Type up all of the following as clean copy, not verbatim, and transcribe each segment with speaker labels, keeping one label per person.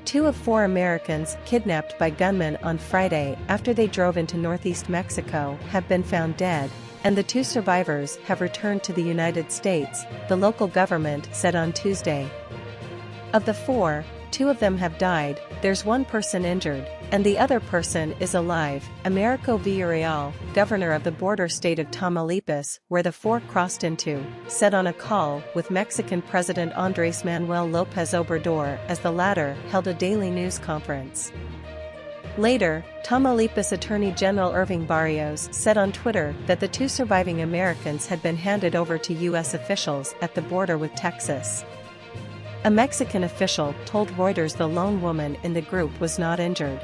Speaker 1: 2 of 4 Americans kidnapped by gunmen on Friday after they drove into northeast Mexico have been found dead, and the 2 survivors have returned to the United States, the local government said on Tuesday. Of the 4, 2 of them have died, there's 1 person injured, and the other person is alive, Americo Villarreal, governor of the border state of Tamaulipas, where the 4 crossed into, said on a call with Mexican President Andrés Manuel López Obrador as the latter held a daily news conference. Later, Tamaulipas Attorney General Irving Barrios said on Twitter that the 2 surviving Americans had been handed over to U.S. officials at the border with Texas. A Mexican official told Reuters the lone woman in the group was not injured.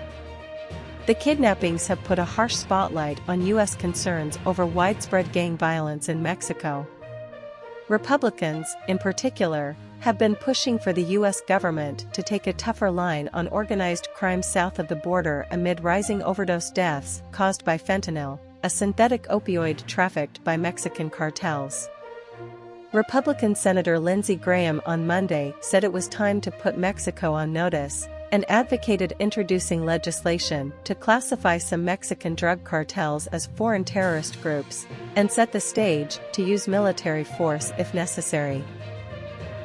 Speaker 1: The kidnappings have put a harsh spotlight on U.S. concerns over widespread gang violence in Mexico. Republicans, in particular, have been pushing for the U.S. government to take a tougher line on organized crime south of the border amid rising overdose deaths caused by fentanyl, a synthetic opioid trafficked by Mexican cartels. Republican Senator Lindsey Graham on Monday said it was time to put Mexico on notice, and advocated introducing legislation to classify some Mexican drug cartels as foreign terrorist groups, and set the stage to use military force if necessary.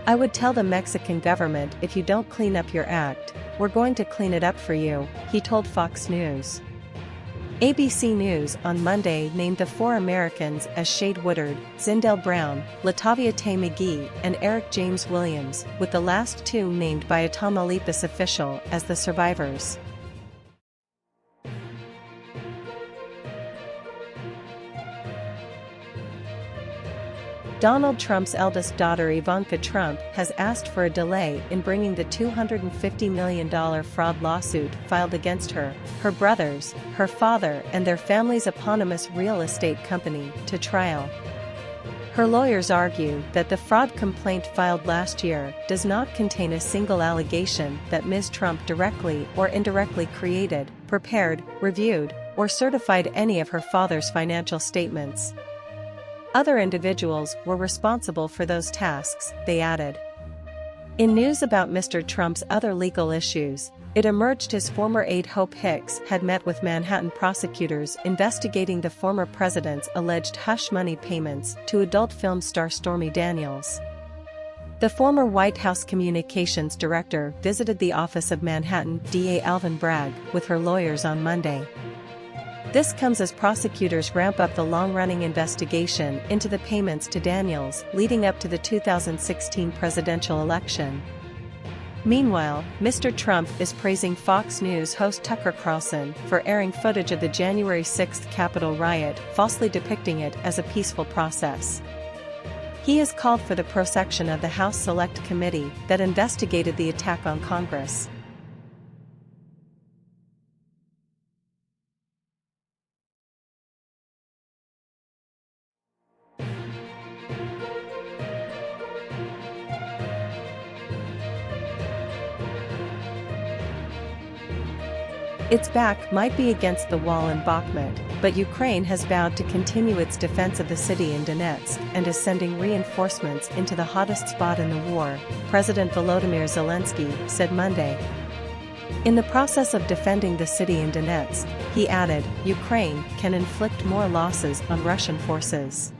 Speaker 1: "I would tell the Mexican government, if you don't clean up your act, we're going to clean it up for you," he told Fox News. ABC News on Monday named the 4 Americans as Shade Woodard, Zindell Brown, Latavia Tay McGee, and Eric James Williams, with the last 2 named by a Tamaulipas official as the survivors. Donald Trump's eldest daughter Ivanka Trump has asked for a delay in bringing the $250 million fraud lawsuit filed against her, her brothers, her father and their family's eponymous real estate company to trial. Her lawyers argue that the fraud complaint filed last year does not contain a single allegation that Ms. Trump directly or indirectly created, prepared, reviewed, or certified any of her father's financial statements. Other individuals were responsible for those tasks, they added. In news about Mr. Trump's other legal issues, it emerged his former aide Hope Hicks had met with Manhattan prosecutors investigating the former president's alleged hush money payments to adult film star Stormy Daniels. The former White House communications director visited the office of Manhattan DA Alvin Bragg with her lawyers on Monday. This comes as prosecutors ramp up the long-running investigation into the payments to Daniels leading up to the 2016 presidential election. Meanwhile, Mr. Trump is praising Fox News host Tucker Carlson for airing footage of the January 6 Capitol riot, falsely depicting it as a peaceful process. He has called for the prosecution of the House Select Committee that investigated the attack on Congress. Its back might be against the wall in Bakhmut, but Ukraine has vowed to continue its defense of the city in Donetsk and is sending reinforcements into the hottest spot in the war, President Volodymyr Zelensky said Monday. In the process of defending the city in Donetsk, he added, Ukraine can inflict more losses on Russian forces.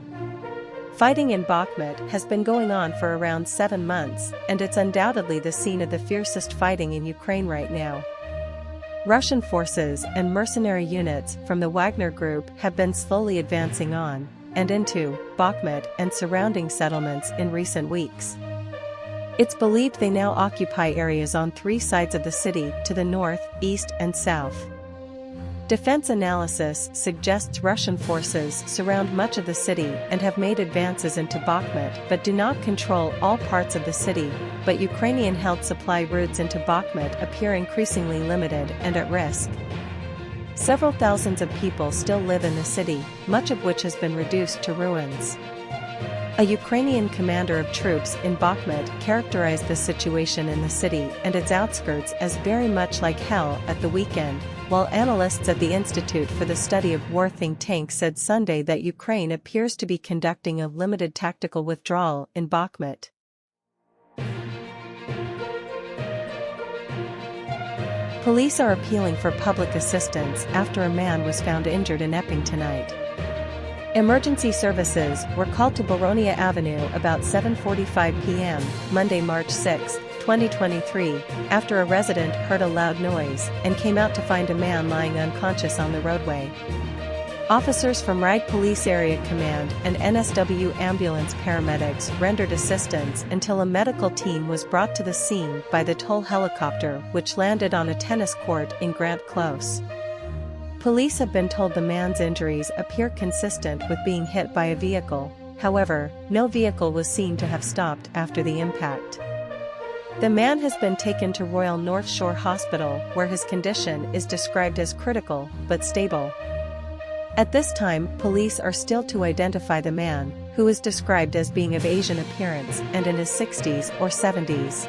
Speaker 1: Fighting in Bakhmut has been going on for around 7 months, and it's undoubtedly the scene of the fiercest fighting in Ukraine right now. Russian forces and mercenary units from the Wagner Group have been slowly advancing on and into Bakhmut and surrounding settlements in recent weeks. It's believed they now occupy areas on 3 sides of the city to the north, east, and south. Defense analysis suggests Russian forces surround much of the city and have made advances into Bakhmut but do not control all parts of the city, but Ukrainian-held supply routes into Bakhmut appear increasingly limited and at risk. Several thousands of people still live in the city, much of which has been reduced to ruins. A Ukrainian commander of troops in Bakhmut characterized the situation in the city and its outskirts as very much like hell at the weekend, while analysts at the Institute for the Study of War think tank said Sunday that Ukraine appears to be conducting a limited tactical withdrawal in Bakhmut. Police are appealing for public assistance after a man was found injured in Epping tonight. Emergency services were called to Baronia Avenue about 7:45 p.m., Monday, March 6, 2023, after a resident heard a loud noise and came out to find a man lying unconscious on the roadway. Officers from Ryde Police Area Command and NSW ambulance paramedics rendered assistance until a medical team was brought to the scene by the toll helicopter, which landed on a tennis court in Grant Close. Police have been told the man's injuries appear consistent with being hit by a vehicle. However, no vehicle was seen to have stopped after the impact. The man has been taken to Royal North Shore Hospital, where his condition is described as critical but stable. At this time, police are still to identify the man, who is described as being of Asian appearance and in his 60s or 70s.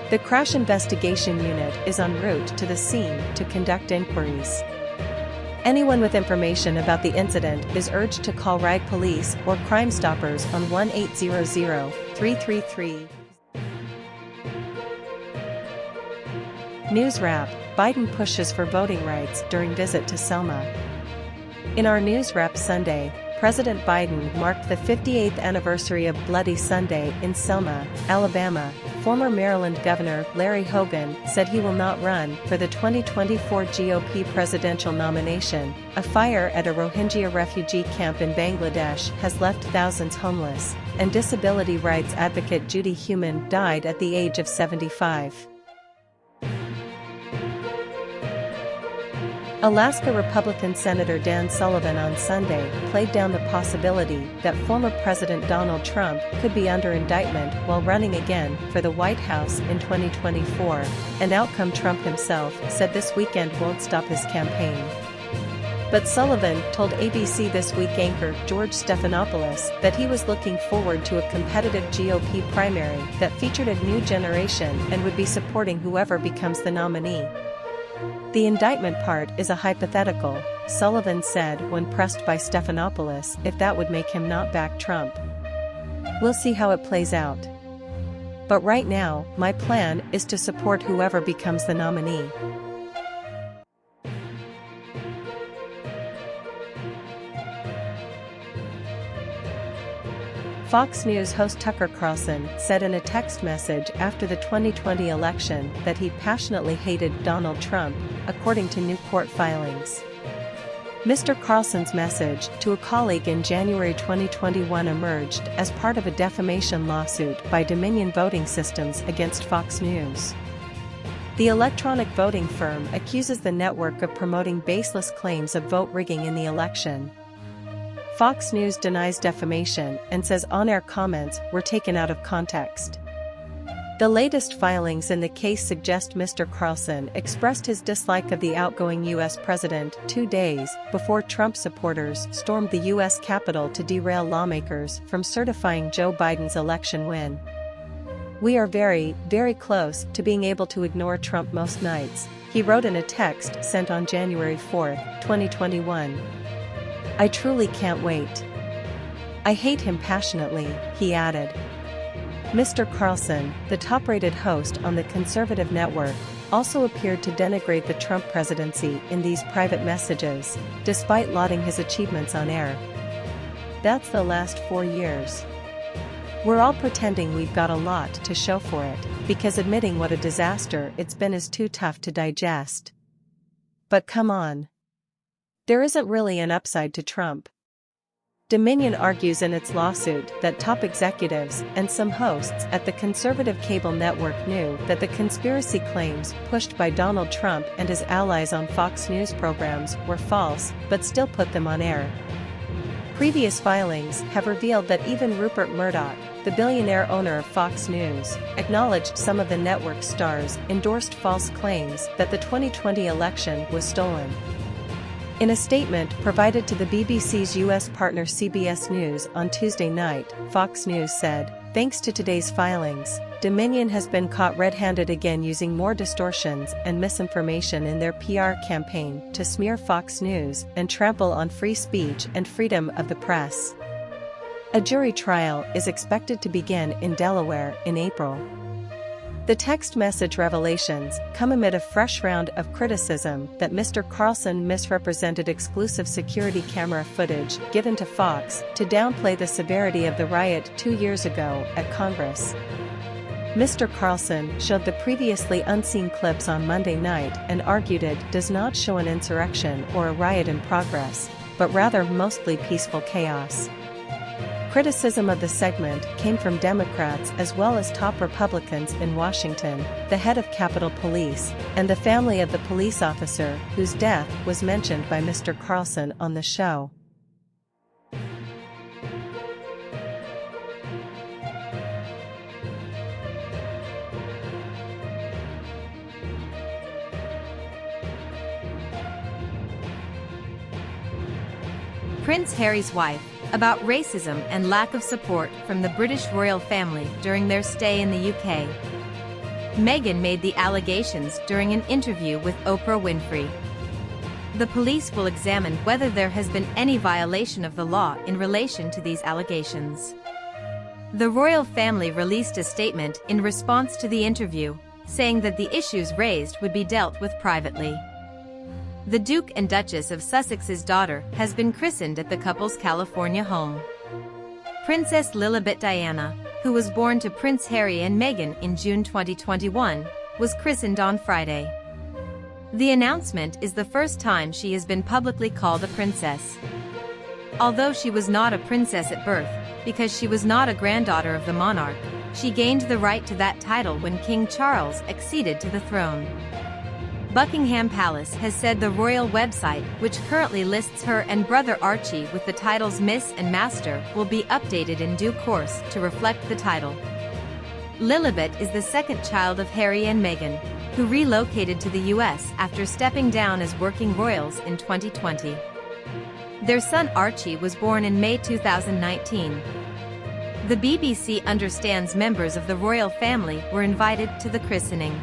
Speaker 1: The Crash Investigation Unit is en route to the scene to conduct inquiries. Anyone with information about the incident is urged to call Ryde Police or Crime Stoppers on 1-800-333. News Wrap: Biden pushes for voting rights during visit to Selma. In our News Wrap Sunday, President Biden marked the 58th anniversary of Bloody Sunday in Selma, Alabama. Former Maryland Governor Larry Hogan said he will not run for the 2024 GOP presidential nomination. A fire at a Rohingya refugee camp in Bangladesh has left thousands homeless, and disability rights advocate Judy Heumann died at the age of 75. Alaska Republican Senator Sen Sullivan on Sunday played down the possibility that former President Donald Trump could be under indictment while running again for the White House in 2024, an outcome Trump himself said this weekend won't stop his campaign. But Sullivan told ABC This Week anchor George Stephanopoulos that he was looking forward to a competitive GOP primary that featured a new generation and would be supporting whoever becomes the nominee. The indictment part is a hypothetical, Sullivan said when pressed by Stephanopoulos if that would make him not back Trump. We'll see how it plays out. But right now, my plan is to support whoever becomes the nominee. Fox News host Tucker Carlson said in a text message after the 2020 election that he passionately hated Donald Trump, according to new court filings. Mr. Carlson's message to a colleague in January 2021 emerged as part of a defamation lawsuit by Dominion Voting Systems against Fox News. The electronic voting firm accuses the network of promoting baseless claims of vote rigging in the election. Fox News denies defamation and says on-air comments were taken out of context. The latest filings in the case suggest Mr. Carlson expressed his dislike of the outgoing U.S. president 2 days before Trump supporters stormed the U.S. Capitol to derail lawmakers from certifying Joe Biden's election win. "We are very, very close to being able to ignore Trump most nights," he wrote in a text sent on January 4, 2021. "I truly can't wait. I hate him passionately," he added. Mr. Carlson, the top-rated host on the conservative network, also appeared to denigrate the Trump presidency in these private messages, despite lauding his achievements on air. "That's the last 4 years. We're all pretending we've got a lot to show for it, because admitting what a disaster it's been is too tough to digest. But come on. There isn't really an upside to Trump." Dominion argues in its lawsuit that top executives and some hosts at the conservative cable network knew that the conspiracy claims pushed by Donald Trump and his allies on Fox News programs were false, but still put them on air. Previous filings have revealed that even Rupert Murdoch, the billionaire owner of Fox News, acknowledged some of the network's stars endorsed false claims that the 2020 election was stolen. In a statement provided to the BBC's U.S. partner CBS News on Tuesday night, Fox News said, "Thanks to today's filings, Dominion has been caught red-handed again using more distortions and misinformation in their PR campaign to smear Fox News and trample on free speech and freedom of the press." A jury trial is expected to begin in Delaware in April. The text message revelations come amid a fresh round of criticism that Mr. CARLSON misrepresented exclusive security camera footage given to Fox to downplay the severity of the riot 2 years ago at Congress. Mr. CARLSON showed the previously unseen clips on Monday night and argued it does not show an insurrection or a riot in progress, but rather mostly peaceful chaos. Criticism of the segment came from Democrats as well as top Republicans in Washington, the head of Capitol Police, and the family of the police officer whose death was mentioned by Mr. CARLSON on the show.
Speaker 2: Prince Harry's wife, about racism and lack of support from the British royal family during their stay in the UK. Meghan made the allegations during an interview with Oprah Winfrey. The police will examine whether there has been any violation of the law in relation to these allegations. The royal family released a statement in response to the interview, saying that the issues raised would be dealt with privately. The Duke and Duchess of Sussex's daughter has been christened at the couple's California home. Princess Lilibet Diana, who was born to Prince Harry and Meghan in June 2021, was christened on Friday. The announcement is the first time she has been publicly called a princess. Although she was not a princess at birth, because she was not a granddaughter of the monarch, she gained the right to that title when King Charles acceded to the throne. Buckingham Palace has said the royal website, which currently lists her and brother Archie with the titles Miss and Master, will be updated in due course to reflect the title. Lilibet is the second child of Harry and Meghan, who relocated to the US after stepping down as working royals in 2020. Their son Archie was born in May 2019. The BBC understands members of the royal family were invited to the christening.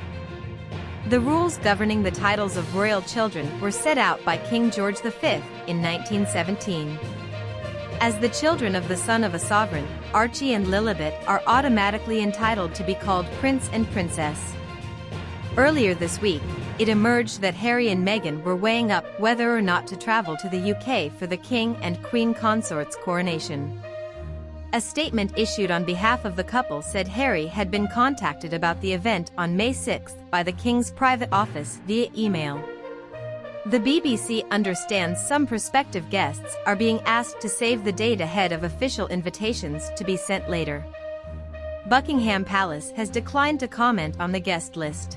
Speaker 2: The rules governing the titles of royal children were set out by King George V in 1917. As the children of the son of a sovereign, Archie and Lilibet are automatically entitled to be called Prince and Princess. Earlier this week, it emerged that Harry and Meghan were weighing up whether or not to travel to the UK for the King and Queen Consort's coronation. A statement issued on behalf of the couple said Harry had been contacted about the event on May 6 by the King's private office via email. The BBC understands some prospective guests are being asked to save the date ahead of official invitations to be sent later. Buckingham Palace has declined to comment on the guest list.